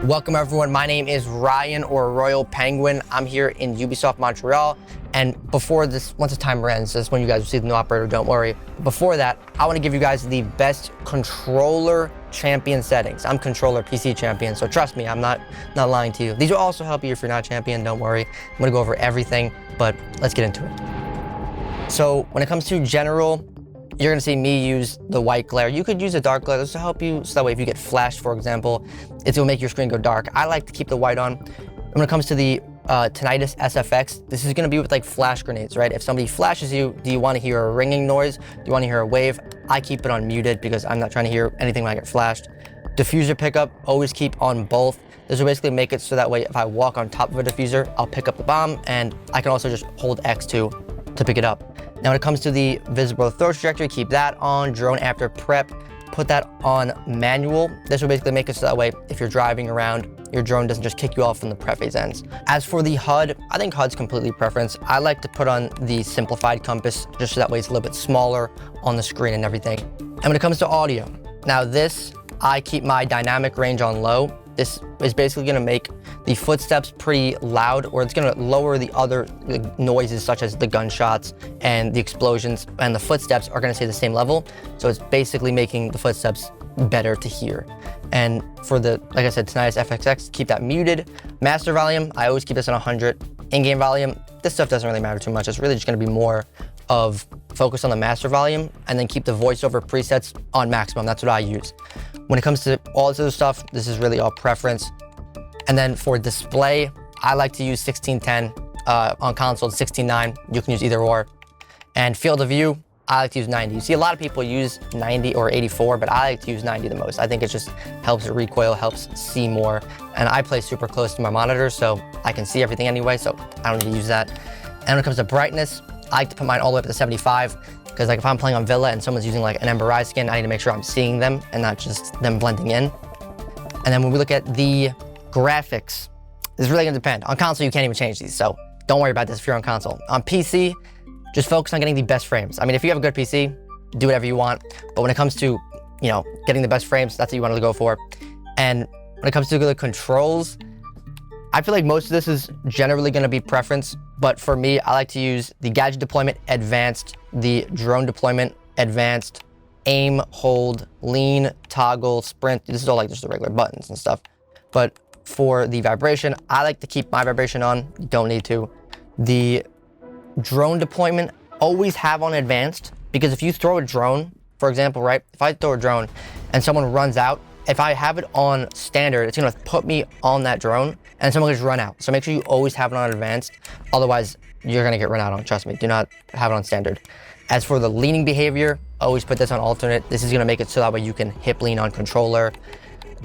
Welcome everyone, my name is Ryan or Royal Penguin. I'm here in Ubisoft Montreal, and before this, once the timer ends, this is when you guys will see the new operator, don't worry. Before that, I want to give you guys the best controller champion settings. I'm controller PC champion, so trust me, I'm not lying to you. These will also help you if you're not champion, don't worry. I'm gonna go over everything, but let's get into it. So when it comes to general, you're gonna see me use the white glare. You could use a dark glare. This will help you, so that way if you get flashed, for example, it will make your screen go dark. I like to keep the white on. And when it comes to the tinnitus SFX, this is gonna be with like flash grenades, right? If somebody flashes you, do you wanna hear a ringing noise? Do you wanna hear a wave? I keep it on muted because I'm not trying to hear anything when I get flashed. Diffuser pickup, always keep on both. This will basically make it so that way if I walk on top of a diffuser, I'll pick up the bomb, and I can also just hold X2 to pick it up. Now when it comes to the visible throw trajectory, keep that on. Drone after prep, put that on manual. This will basically make it so that way if you're driving around, your drone doesn't just kick you off when the prep phase ends. As for the HUD, I think HUD's completely preference. I like to put on the simplified compass, just so that way it's a little bit smaller on the screen and everything. And when it comes to audio, now this, I keep my dynamic range on low. This is basically gonna make the footsteps pretty loud, or it's gonna lower the other noises such as the gunshots and the explosions, and the footsteps are gonna stay the same level. So it's basically making the footsteps better to hear. And for the, like I said, tinnitus FXX, keep that muted. Master volume, I always keep this on 100. In-game volume, this stuff doesn't really matter too much. It's really just gonna be more of focus on the master volume, and then keep the voiceover presets on maximum. That's what I use. When it comes to all this other stuff, this is really all preference. And then for display, I like to use 1610 on console, 16:9. You can use either or. And field of view, I like to use 90. You see a lot of people use 90 or 84, but I like to use 90 the most. I think it just helps it recoil, helps see more. And I play super close to my monitor, so I can see everything anyway, so I don't need to use that. And when it comes to brightness, I like to put mine all the way up to 75, because like if I'm playing on Villa and someone's using like an Ember Eye skin, I need to make sure I'm seeing them and not just them blending in. And then when we look at the graphics, this is really gonna depend. On console, you can't even change these, so don't worry about this if you're on console. On PC, just focus on getting the best frames. I mean, if you have a good PC, do whatever you want. But when it comes to, you know, getting the best frames, that's what you want to go for. And when it comes to the controls, I feel like most of this is generally gonna be preference, but for me, I like to use the gadget deployment advanced, the drone deployment advanced, aim, hold, lean, toggle, sprint. This is all like just the regular buttons and stuff. But for the vibration, I like to keep my vibration on. You don't need to. The drone deployment, always have on advanced, because if you throw a drone, for example, right? If I throw a drone and someone runs out, if I have it on standard, it's gonna put me on that drone and someone can just run out. So make sure you always have it on advanced. Otherwise, you're gonna get run out on, trust me. Do not have it on standard. As for the leaning behavior, always put this on alternate. This is gonna make it so that way you can hip lean on controller.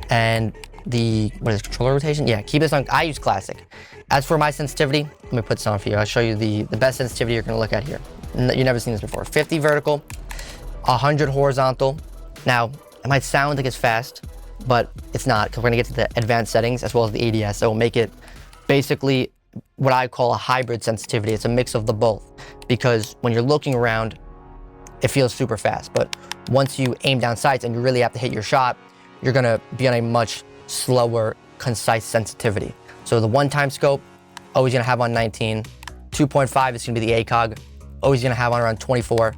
And the, what is it, controller rotation? Yeah, keep this on, I use classic. As for my sensitivity, let me put this on for you. I'll show you the best sensitivity you're gonna look at here. You've never seen this before. 50 vertical, 100 horizontal. Now, it might sound like it's fast, but it's not, because we're gonna get to the advanced settings as well as the ADS. So we'll make it basically what I call a hybrid sensitivity. It's a mix of the both, because when you're looking around, it feels super fast. But once you aim down sights and you really have to hit your shot, you're gonna be on a much slower, concise sensitivity. So the one-time scope, always gonna have on 19. 2.5 is gonna be the ACOG, always gonna have on around 24.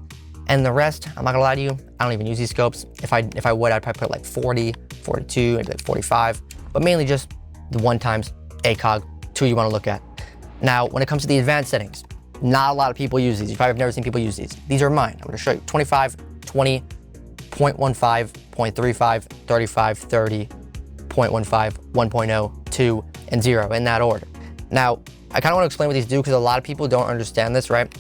And the rest, I'm not gonna lie to you, I don't even use these scopes. If I would, I'd probably put like 40, 42, maybe like 45, but mainly just the one times ACOG, 2 you wanna look at. Now, when it comes to the advanced settings, not a lot of people use these. You probably have never seen people use these. These are mine. I'm gonna show you 25, 20, 0.15, 0.35, 35, 30, 0.15, 1.0, 2, and 0 in that order. Now, I kind of want to explain what these do because a lot of people don't understand this, right?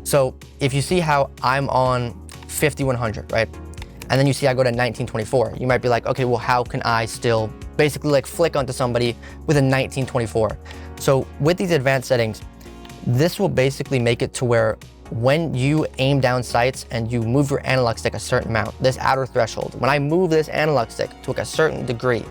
So if you see how I'm on 5100, right? And then you see I go to 1924, you might be like, okay, well, how can I still basically like flick onto somebody with a 1924? So with these advanced settings, this will basically make it to where when you aim down sights and you move your analog stick a certain amount, this outer threshold, when I move this analog stick to like a certain degree,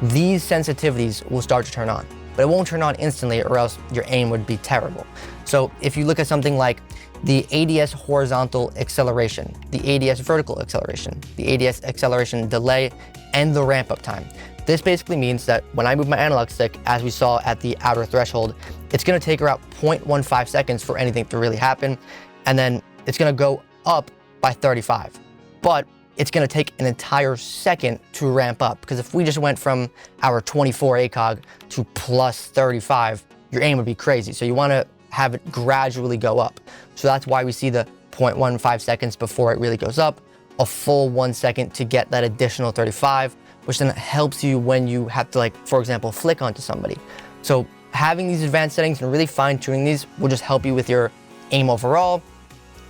these sensitivities will start to turn on. But it won't turn on instantly or else your aim would be terrible. So if you look at something like the ADS horizontal acceleration, the ADS vertical acceleration, the ADS acceleration delay, and the ramp up time, This basically means that when I move my analog stick, as we saw at the outer threshold, it's gonna take around 0.15 seconds for anything to really happen. And then it's gonna go up by 35. But it's gonna take an entire second to ramp up, because if we just went from our 24 ACOG to plus 35, your aim would be crazy. So you wanna have it gradually go up. So that's why we see the 0.15 seconds before it really goes up, a full 1 second to get that additional 35, which then helps you when you have to, like, for example, flick onto somebody. So having these advanced settings and really fine tuning these will just help you with your aim overall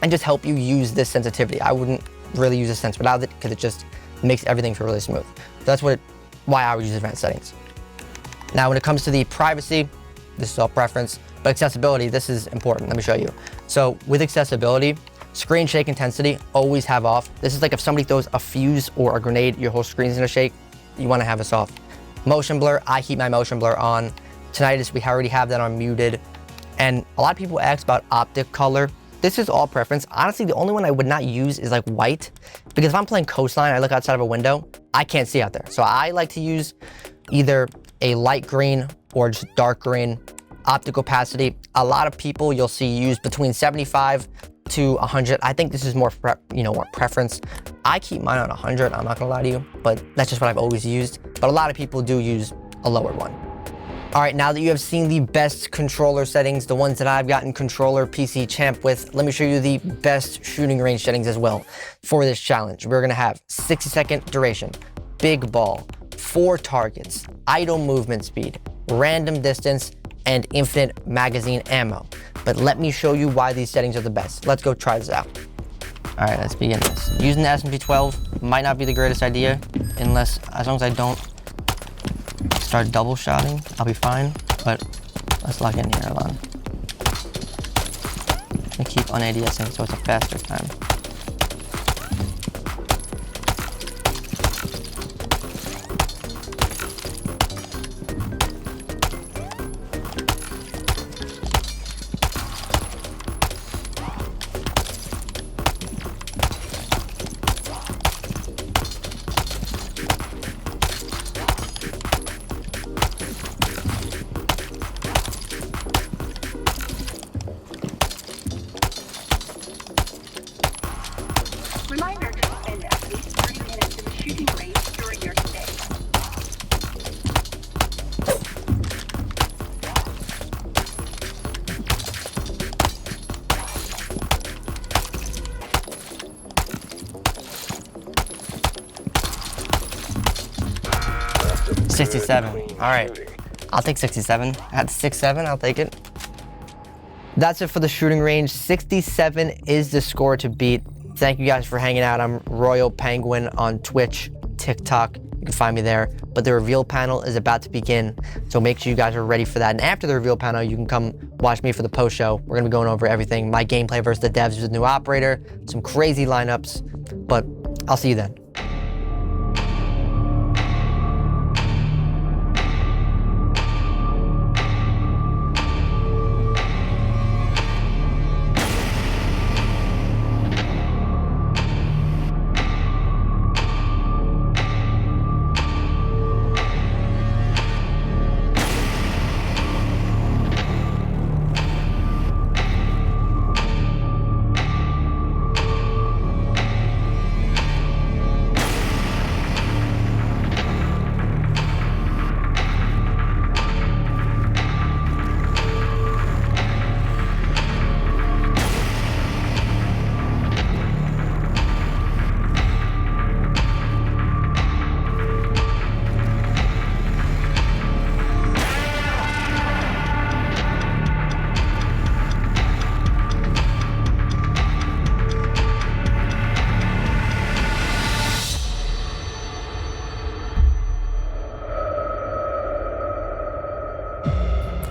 and just help you use this sensitivity. I wouldn't really use a sense without it, because it just makes everything feel really smooth. So that's why I would use advanced settings. Now, when it comes to the privacy, this is all preference, but accessibility, this is important. Let me show you. So with accessibility, screen shake intensity, always have off. This is like if somebody throws a fuse or a grenade, your whole screen's gonna shake. You wanna have this off. Motion blur, I keep my motion blur on. Tinnitus, we already have that on muted. And a lot of people ask about optic color. This is all preference. Honestly, the only one I would not use is like white, because if I'm playing Coastline, I look outside of a window, I can't see out there. So I like to use either a light green or just dark green. Optic opacity, a lot of people you'll see use between 75 to 100. I think this is more preference. I keep mine on 100, I'm not gonna lie to you, but that's just what I've always used. But a lot of people do use a lower one. All right, now that you have seen the best controller settings, the ones that I've gotten controller PC champ with, let me show you the best shooting range settings as well for this challenge. We're gonna have 60-second duration, big ball, 4 targets, idle movement speed, random distance, and infinite magazine ammo. But let me show you why these settings are the best. Let's go try this out. All right, let's begin this. Using the SMP12 might not be the greatest idea, as long as I don't start double shotting, I'll be fine, but let's lock in here, hold on. And keep on ADSing so it's a faster time. Reminder to spend at least 30 minutes in the shooting range during your stay. $67. All right, I'll take 67. At 6-7, I'll take it. That's it for the shooting range. 67 is the score to beat. Thank you guys for hanging out. I'm Royal Penguin on Twitch, TikTok. You can find me there. But the reveal panel is about to begin, so make sure you guys are ready for that. And after the reveal panel, you can come watch me for the post show. We're gonna be going over everything. My gameplay versus the devs with the new operator, some crazy lineups, but I'll see you then.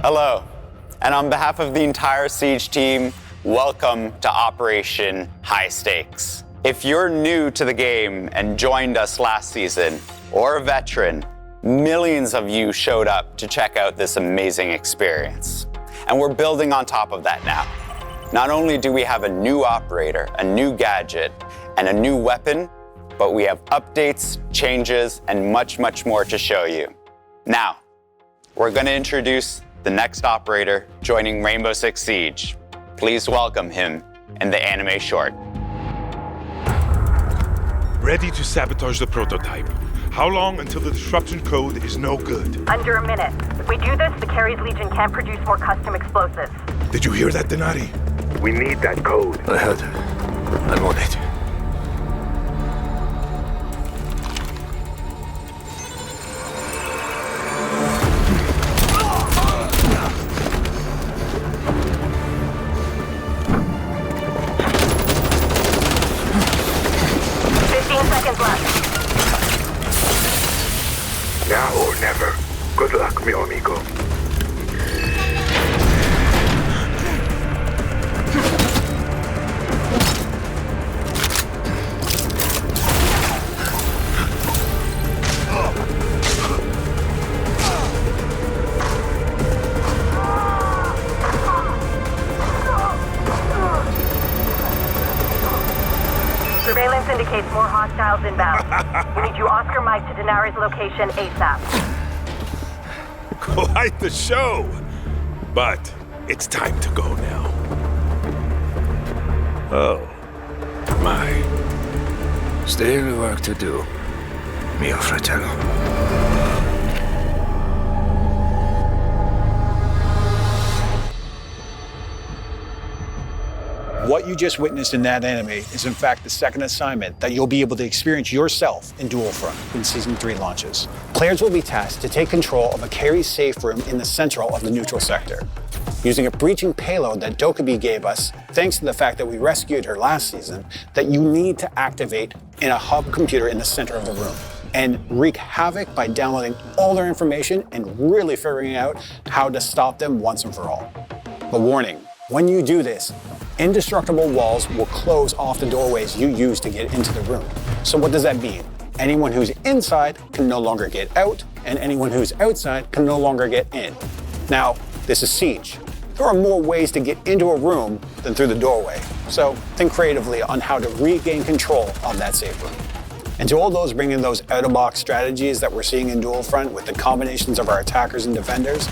Hello, and on behalf of the entire Siege team, welcome to Operation High Stakes. If you're new to the game and joined us last season, or a veteran, millions of you showed up to check out this amazing experience. And we're building on top of that now. Not only do we have a new operator, a new gadget, and a new weapon, but we have updates, changes, and much, much more to show you. Now, we're going to introduce the next operator joining Rainbow Six Siege. Please welcome him in the anime short. Ready to sabotage the prototype. How long until the disruption code is no good? Under a minute. If we do this, the Carries Legion can't produce more custom explosives. Did you hear that, Denari? We need that code. I heard her. I'm on it. Now or never. Good luck, mi amigo. Surveillance indicates more hostiles inbound. We need you Oscar Mike to Denari's location ASAP. Quite the show! But it's time to go now. Oh, my. Still work to do, mio fratello. What you just witnessed in that anime is in fact the second assignment that you'll be able to experience yourself in Dual Front when Season 3 launches. Players will be tasked to take control of a carry safe room in the central of the neutral sector. Using a breaching payload that Dokubi gave us, thanks to the fact that we rescued her last season, that you need to activate in a hub computer in the center of the room and wreak havoc by downloading all their information and really figuring out how to stop them once and for all. But warning, when you do this, indestructible walls will close off the doorways you use to get into the room. So what does that mean? Anyone who's inside can no longer get out, and anyone who's outside can no longer get in. Now, this is Siege. There are more ways to get into a room than through the doorway. So think creatively on how to regain control of that safe room. And to all those bringing those out-of-box strategies that we're seeing in Dual Front with the combinations of our attackers and defenders,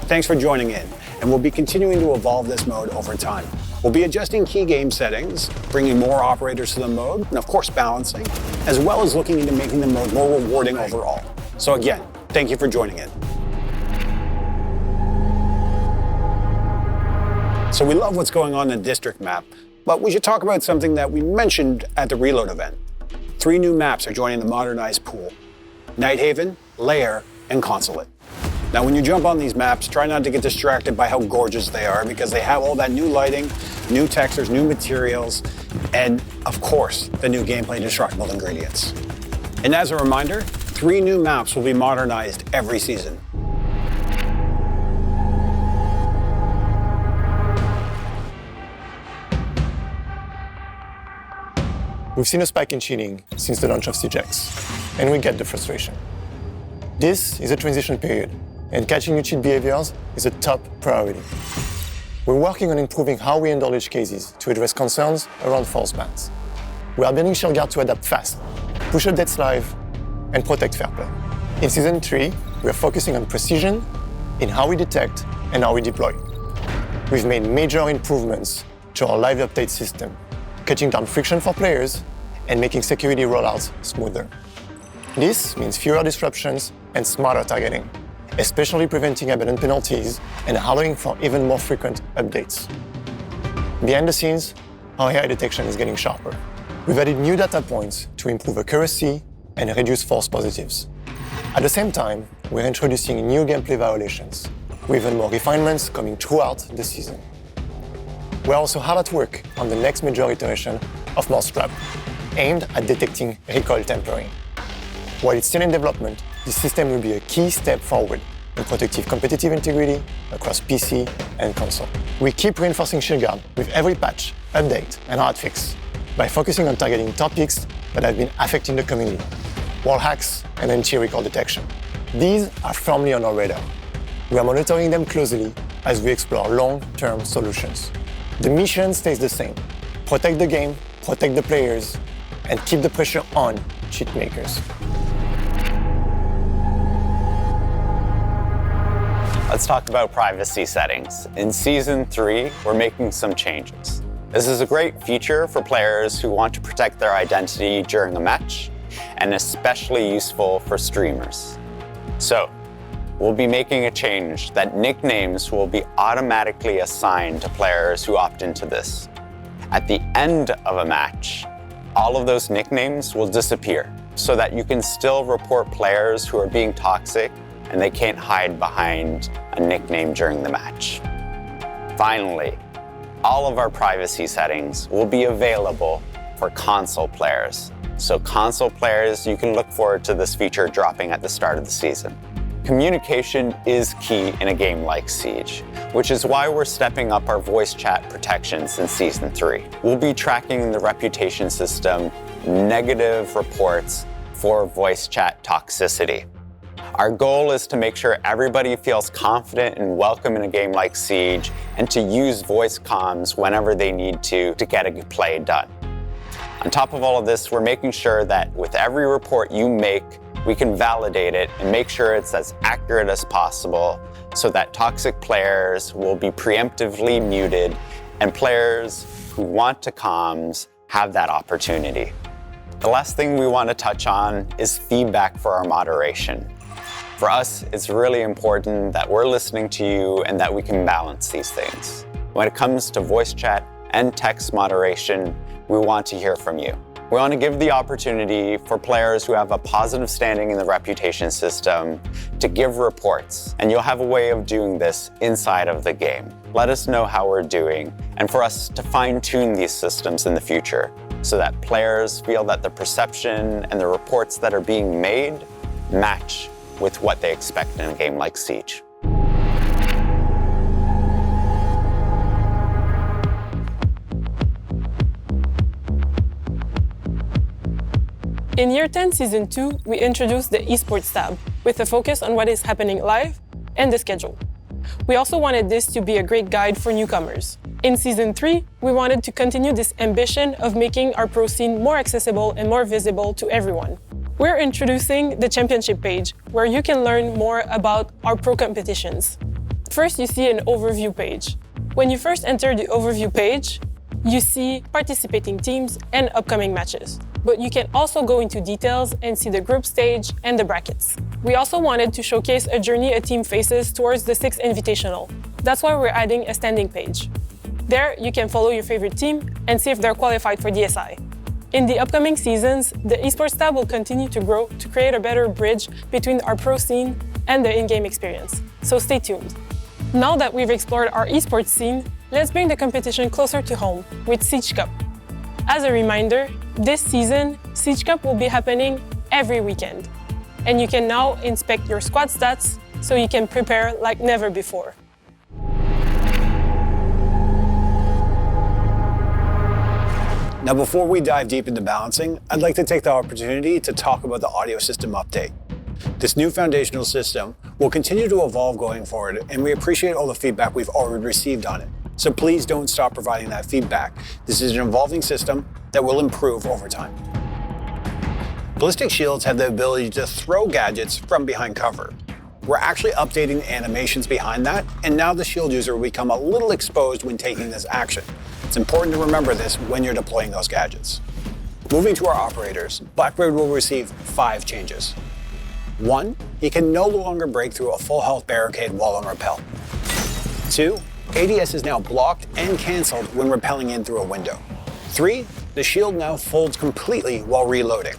thanks for joining in, and we'll be continuing to evolve this mode over time. We'll be adjusting key game settings, bringing more operators to the mode, and of course balancing, as well as looking into making the mode more rewarding overall. So again, thank you for joining in. So we love what's going on in the district map, but we should talk about something that we mentioned at the Reload event. 3 new maps are joining the modernized pool: Nighthaven, Lair, and Consulate. Now, when you jump on these maps, try not to get distracted by how gorgeous they are, because they have all that new lighting, new textures, new materials, and of course, the new gameplay destructible ingredients. And as a reminder, 3 new maps will be modernized every season. We've seen a spike in cheating since the launch of SiegeX, and we get the frustration. This is a transition period, and catching new cheat behaviors is a top priority. We're working on improving how we handle edge cases to address concerns around false bans. We are building ShieldGuard to adapt fast, push updates live, and protect fair play. In Season 3, we are focusing on precision in how we detect and how we deploy. We've made major improvements to our live update system, cutting down friction for players and making security rollouts smoother. This means fewer disruptions and smarter targeting, especially preventing abandoned penalties and allowing for even more frequent updates. Behind the scenes, our AI detection is getting sharper. We've added new data points to improve accuracy and reduce false positives. At the same time, we're introducing new gameplay violations, with even more refinements coming throughout the season. We're also hard at work on the next major iteration of Mousetrap, aimed at detecting recoil tampering. While it's still in development, this system will be a key step forward in protecting competitive integrity across PC and console. We keep reinforcing ShieldGuard with every patch, update, and hotfix by focusing on targeting topics that have been affecting the community: wall hacks and anti-recall detection. These are firmly on our radar. We are monitoring them closely as we explore long-term solutions. The mission stays the same: protect the game, protect the players, and keep the pressure on cheat makers. Let's talk about privacy settings. In Season 3, we're making some changes. This is a great feature for players who want to protect their identity during a match, and especially useful for streamers. So, we'll be making a change that nicknames will be automatically assigned to players who opt into this. At the end of a match, all of those nicknames will disappear so that you can still report players who are being toxic and they can't hide behind a nickname during the match. Finally, all of our privacy settings will be available for console players. So console players, you can look forward to this feature dropping at the start of the season. Communication is key in a game like Siege, which is why we're stepping up our voice chat protections in Season 3. We'll be tracking in the reputation system negative reports for voice chat toxicity. Our goal is to make sure everybody feels confident and welcome in a game like Siege and to use voice comms whenever they need to get a play done. On top of all of this, we're making sure that with every report you make, we can validate it and make sure it's as accurate as possible so that toxic players will be preemptively muted and players who want to comms have that opportunity. The last thing we want to touch on is feedback for our moderation. For us, it's really important that we're listening to you and that we can balance these things. When it comes to voice chat and text moderation, we want to hear from you. We want to give the opportunity for players who have a positive standing in the reputation system to give reports, and you'll have a way of doing this inside of the game. Let us know how we're doing, and for us to fine-tune these systems in the future so that players feel that the perception and the reports that are being made match with what they expect in a game like Siege. In Year 10 Season 2, we introduced the Esports tab, with a focus on what is happening live and the schedule. We also wanted this to be a great guide for newcomers. In Season 3, we wanted to continue this ambition of making our pro scene more accessible and more visible to everyone. We're introducing the championship page, where you can learn more about our pro competitions. First, you see an overview page. When you first enter the overview page, you see participating teams and upcoming matches. But you can also go into details and see the group stage and the brackets. We also wanted to showcase a journey a team faces towards the 6th Invitational. That's why we're adding a standing page. There, you can follow your favorite team and see if they're qualified for DSI. In the upcoming seasons, the esports tab will continue to grow to create a better bridge between our pro scene and the in-game experience. So stay tuned. Now that we've explored our esports scene, let's bring the competition closer to home with Siege Cup. As a reminder, this season, Siege Cup will be happening every weekend. And you can now inspect your squad stats so you can prepare like never before. Now, before we dive deep into balancing, I'd like to take the opportunity to talk about the audio system update. This new foundational system will continue to evolve going forward, and we appreciate all the feedback we've already received on it. So please don't stop providing that feedback. This is an evolving system that will improve over time. Ballistic shields have the ability to throw gadgets from behind cover. We're actually updating the animations behind that, and now the shield user will become a little exposed when taking this action. It's important to remember this when you're deploying those gadgets. Moving to our operators, Blackbird will receive 5 changes. 1, he can no longer break through a full health barricade while on rappel. 2, ADS is now blocked and cancelled when rappelling in through a window. 3, the shield now folds completely while reloading.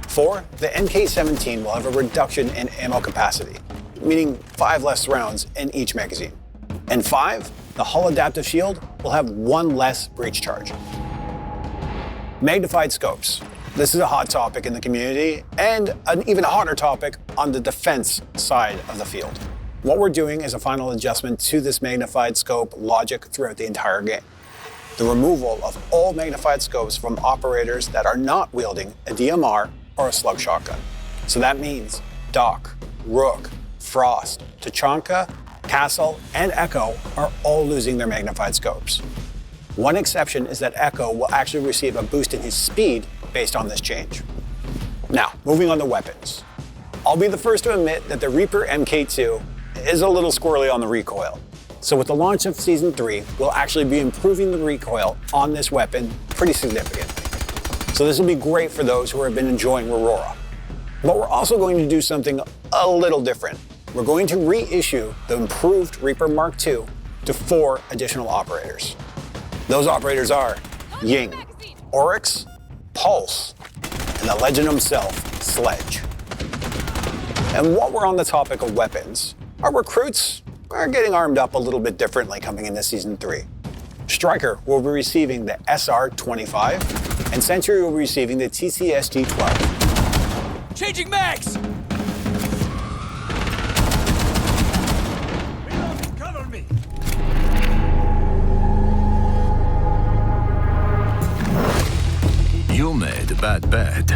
4, the MK17 will have a reduction in ammo capacity, meaning 5 less rounds in each magazine. And 5, the hull adaptive shield will have 1 less breach charge. Magnified scopes. This is a hot topic in the community and an even hotter topic on the defense side of the field. What we're doing is a final adjustment to this magnified scope logic throughout the entire game. The removal of all magnified scopes from operators that are not wielding a DMR or a slug shotgun. So that means Doc, Rook, Frost, Tachanka, Castle, and Echo are all losing their magnified scopes. One exception is that Echo will actually receive a boost in his speed based on this change. Now, moving on to weapons. I'll be the first to admit that the Reaper MK2 is a little squirrely on the recoil. So with the launch of Season 3, we'll actually be improving the recoil on this weapon pretty significantly. So this will be great for those who have been enjoying Aurora. But we're also going to do something a little different. We're going to reissue the improved Reaper Mark II to 4 additional operators. Those operators are Ying, Oryx, Pulse, and the legend himself, Sledge. And while we're on the topic of weapons, our recruits are getting armed up a little bit differently coming into Season 3. Striker will be receiving the SR-25, and Sentry will be receiving the TCSG-12. Changing mags! Cover me! You made a bad bet.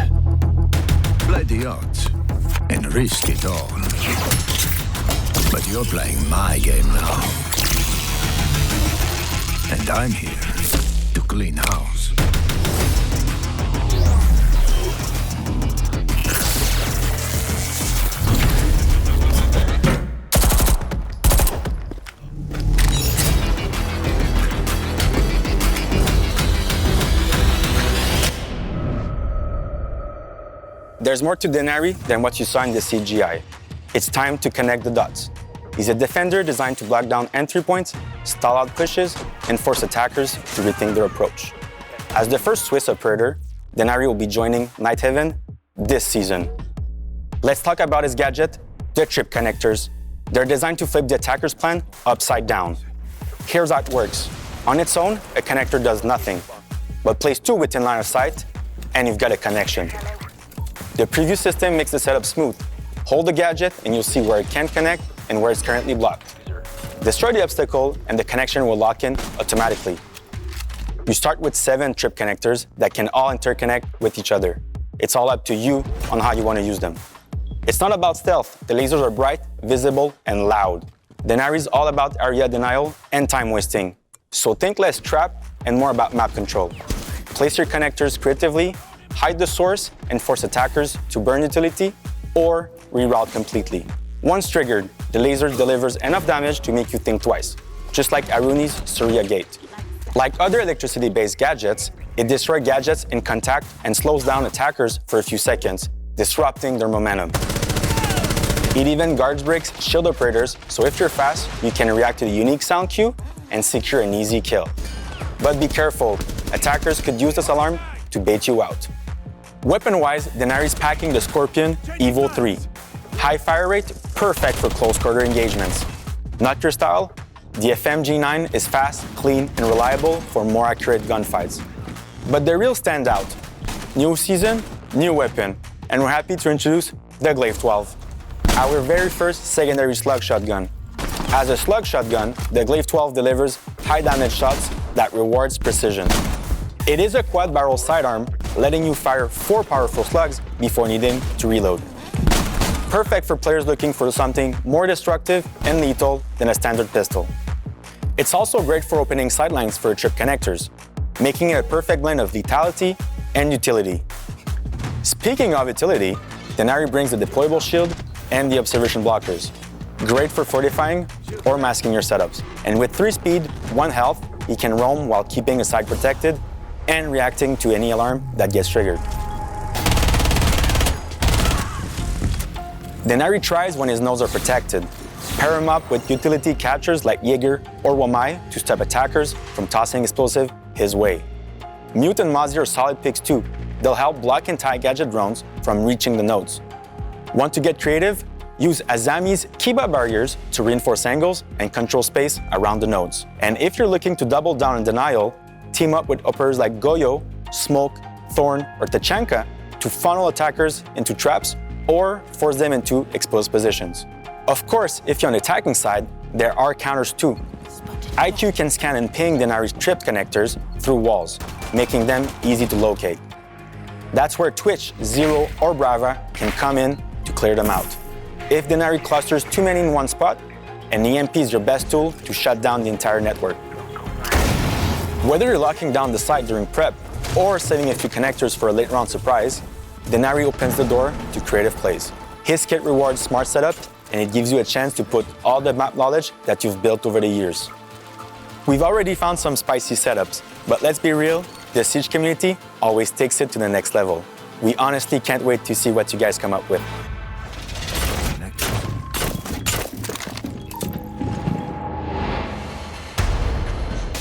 Play the odds and risk it all. But you're playing my game now. And I'm here to clean house. There's more to Denari than what you saw in the CGI. It's time to connect the dots. He's a defender designed to block down entry points, stall out pushes, and force attackers to rethink their approach. As the first Swiss operator, Denari will be joining Nighthaven this season. Let's talk about his gadget, the trip connectors. They're designed to flip the attacker's plan upside down. Here's how it works. On its own, a connector does nothing, but place 2 within line of sight, and you've got a connection. The preview system makes the setup smooth. Hold the gadget and you'll see where it can connect and where it's currently blocked. Destroy the obstacle and the connection will lock in automatically. You start with 7 trip connectors that can all interconnect with each other. It's all up to you on how you want to use them. It's not about stealth. The lasers are bright, visible, and loud. Denari is all about area denial and time wasting. So think less trap and more about map control. Place your connectors creatively, hide the source, and force attackers to burn utility or reroute completely. Once triggered, the laser delivers enough damage to make you think twice, just like Aruni's Surya Gate. Like other electricity-based gadgets, it destroys gadgets in contact and slows down attackers for a few seconds, disrupting their momentum. It even guards breaks shield operators, so if you're fast, you can react to the unique sound cue and secure an easy kill. But be careful, attackers could use this alarm to bait you out. Weapon-wise, Denari's packing the Scorpion Evo 3. High fire rate, perfect for close-quarter engagements. Not your style? The FMG9 is fast, clean, and reliable for more accurate gunfights. But the real standout, new season, new weapon, and we're happy to introduce the Glaive 12, our very first secondary slug shotgun. As a slug shotgun, the Glaive 12 delivers high damage shots that rewards precision. It is a quad-barrel sidearm, letting you fire 4 powerful slugs before needing to reload. Perfect for players looking for something more destructive and lethal than a standard pistol. It's also great for opening sidelines for trip connectors, making it a perfect blend of lethality and utility. Speaking of utility, Denari brings the deployable shield and the observation blockers. Great for fortifying or masking your setups. And with 3 speed, 1 health, he can roam while keeping a side protected and reacting to any alarm that gets triggered. Denari tries when his nodes are protected. Pair him up with utility catchers like Jaeger or Wamai to stop attackers from tossing explosive his way. Mute and Mozzie are solid picks too. They'll help block anti-gadget drones from reaching the nodes. Want to get creative? Use Azami's Kiba barriers to reinforce angles and control space around the nodes. And if you're looking to double down on denial, team up with operators like Goyo, Smoke, Thorn, or Tachanka to funnel attackers into traps or force them into exposed positions. Of course, if you're on the attacking side, there are counters too. IQ can scan and ping Denari's trip connectors through walls, making them easy to locate. That's where Twitch, Zero, or Brava can come in to clear them out. If Denari clusters too many in one spot, an EMP is your best tool to shut down the entire network. Whether you're locking down the site during prep or saving a few connectors for a late round surprise, Denari opens the door to creative plays. His kit rewards smart setup, and it gives you a chance to put all the map knowledge that you've built over the years. We've already found some spicy setups, but let's be real, the Siege community always takes it to the next level. We honestly can't wait to see what you guys come up with.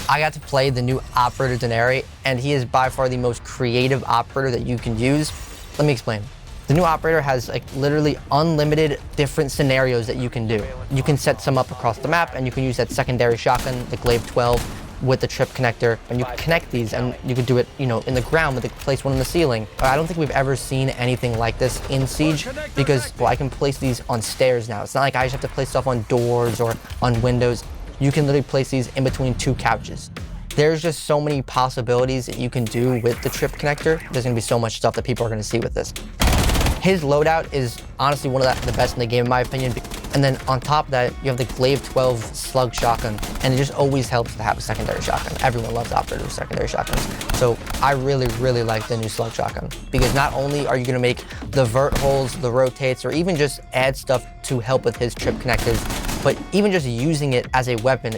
I got to play the new operator Denari, and he is by far the most creative operator that you can use. Let me explain. The new operator has like literally unlimited different scenarios that you can do. You can set some up across the map, and you can use that secondary shotgun, the Glaive 12, with the trip connector, and you can connect these, and you can do it, you know, in the ground with place one in the ceiling. I don't think we've ever seen anything like this in Siege, because I can place these on stairs now. It's not like I just have to place stuff on doors or on windows. You can literally place these in between two couches. There's just so many possibilities that you can do with the trip connector. There's gonna be so much stuff that people are gonna see with this. His loadout is honestly one of the best in the game, in my opinion. And then on top of that, you have the Glaive 12 slug shotgun, and it just always helps to have a secondary shotgun. Everyone loves operators with secondary shotguns. So I really, really like the new slug shotgun, because not only are you gonna make the vert holes, the rotates, or even just add stuff to help with his trip connectors, but even just using it as a weapon,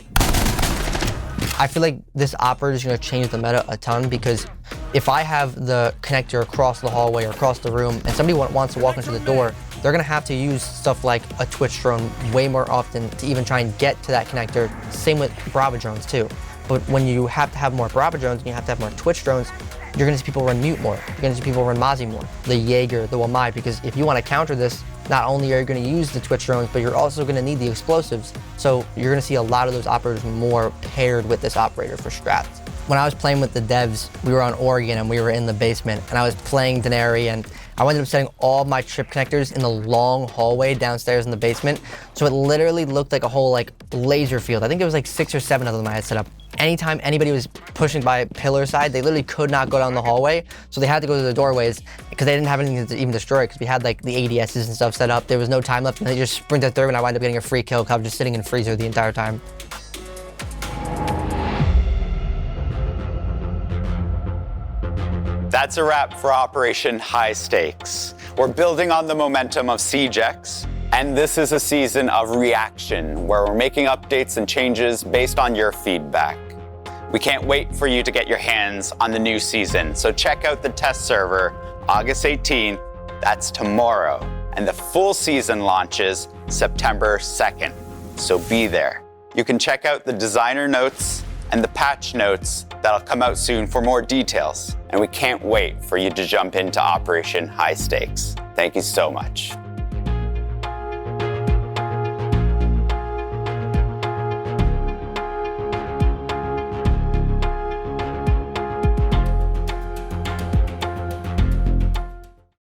I feel like this operator is gonna change the meta a ton, because if I have the connector across the hallway or across the room and somebody wants to walk into the door, they're gonna have to use stuff like a Twitch drone way more often to even try and get to that connector. Same with Brava drones too. But when you have to have more Brava drones and you have to have more Twitch drones, you're gonna see people run Mute more. You're gonna see people run Mozzie more, the Jaeger, the Wamai, because if you wanna counter this, not only are you gonna use the Twitch drones, but you're also gonna need the explosives. So you're gonna see a lot of those operators more paired with this operator for strats. When I was playing with the devs, we were on Oregon and we were in the basement, and I was playing Denari, and I ended up setting all my trip connectors in the long hallway downstairs in the basement. So it literally looked like a whole like laser field. I think there was like 6 or 7 of them I had set up. Anytime anybody was pushing by pillar side, they literally could not go down the hallway. So they had to go to the doorways because they didn't have anything to even destroy, because we had like the ADSs and stuff set up. There was no time left, and they just sprinted through, and I wound up getting a free kill because I was just sitting in freezer the entire time. That's a wrap for Operation High Stakes. We're building on the momentum of SiegeX, and this is a season of reaction where we're making updates and changes based on your feedback. We can't wait for you to get your hands on the new season, so check out the test server August 18th, that's tomorrow, and the full season launches September 2nd, so be there. You can check out the designer notes and the patch notes that'll come out soon for more details. And we can't wait for you to jump into Operation High Stakes. Thank you so much.